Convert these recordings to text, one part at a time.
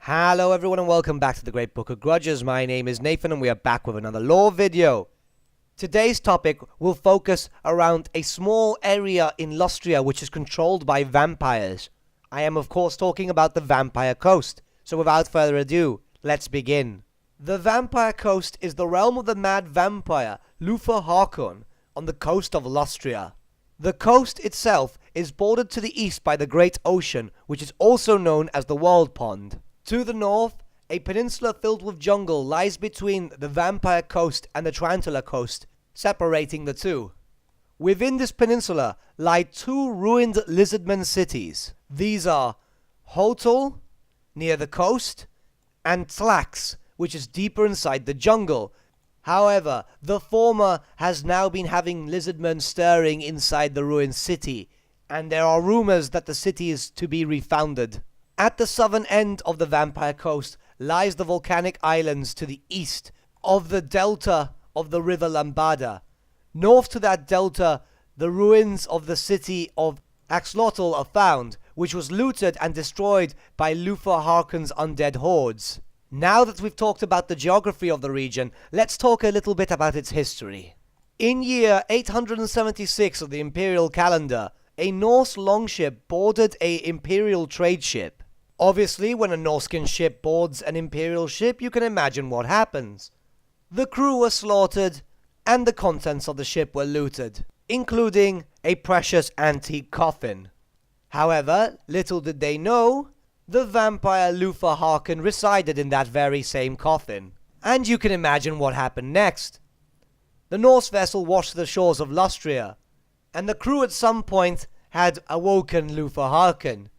Hello everyone and welcome back to the Great Book of Grudges. My name is Nathan and we are back with another lore video. Today's topic will focus around a small area in Lustria which is controlled by vampires. I am of course talking about the Vampire Coast. So without further ado, let's begin. The Vampire Coast is the realm of the mad vampire Luthor Harkon on the coast of Lustria. The coast itself is bordered to the east by the Great Ocean, which is also known as the World Pond. To the north, a peninsula filled with jungle lies between the Vampire Coast and the Tarantula Coast, separating the two. Within this peninsula lie two ruined lizardmen cities. These are Hotel, near the coast, and Tlax, which is deeper inside the jungle. However, the former has now been having lizardmen stirring inside the ruined city, and there are rumors that the city is to be refounded. At the southern end of the Vampire Coast lies the volcanic islands to the east of the delta of the river Lambada. North to that delta, the ruins of the city of Axlotl are found, which was looted and destroyed by Luthor Harkon's undead hordes. Now that we've talked about the geography of the region, let's talk a little bit about its history. In year 876 of the Imperial calendar, a Norse longship boarded an Imperial trade ship. Obviously, when a Norskin ship boards an Imperial ship, you can imagine what happens. The crew were slaughtered, and the contents of the ship were looted, including a precious antique coffin. However, little did they know, the vampire Luthor Harkon resided in that very same coffin. And you can imagine what happened next. The Norse vessel washed the shores of Lustria, and the crew at some point had awoken Luthor Harkon.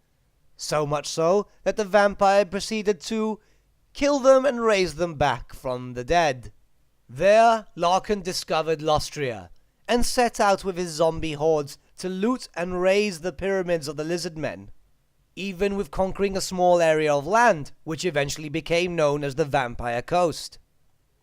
So much so that the vampire proceeded to kill them and raise them back from the dead. There, Larkin discovered Lustria, and set out with his zombie hordes to loot and raise the pyramids of the lizardmen, even with conquering a small area of land, which eventually became known as the Vampire Coast.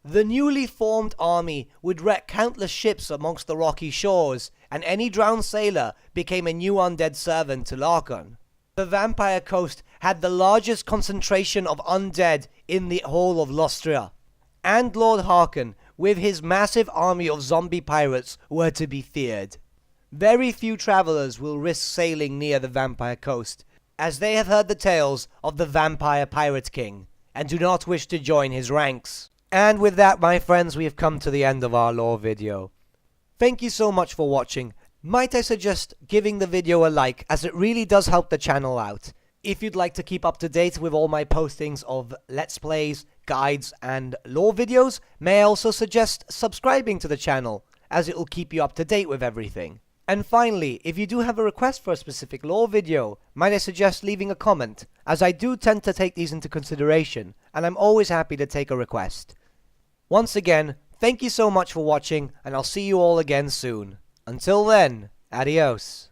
The newly formed army would wreck countless ships amongst the rocky shores, and any drowned sailor became a new undead servant to Larkin. The Vampire Coast had the largest concentration of undead in the whole of Lustria, and Lord Harkon, with his massive army of zombie pirates, were to be feared. Very few travelers will risk sailing near the Vampire Coast, as they have heard the tales of the Vampire Pirate King, and do not wish to join his ranks. And with that, my friends, we have come to the end of our lore video. Thank you so much for watching. Might I suggest giving the video a like, as it really does help the channel out. If you'd like to keep up to date with all my postings of Let's Plays, guides, and lore videos, may I also suggest subscribing to the channel, as it will keep you up to date with everything. And finally, if you do have a request for a specific lore video, might I suggest leaving a comment, as I do tend to take these into consideration, and I'm always happy to take a request. Once again, thank you so much for watching, and I'll see you all again soon. Until then, adios.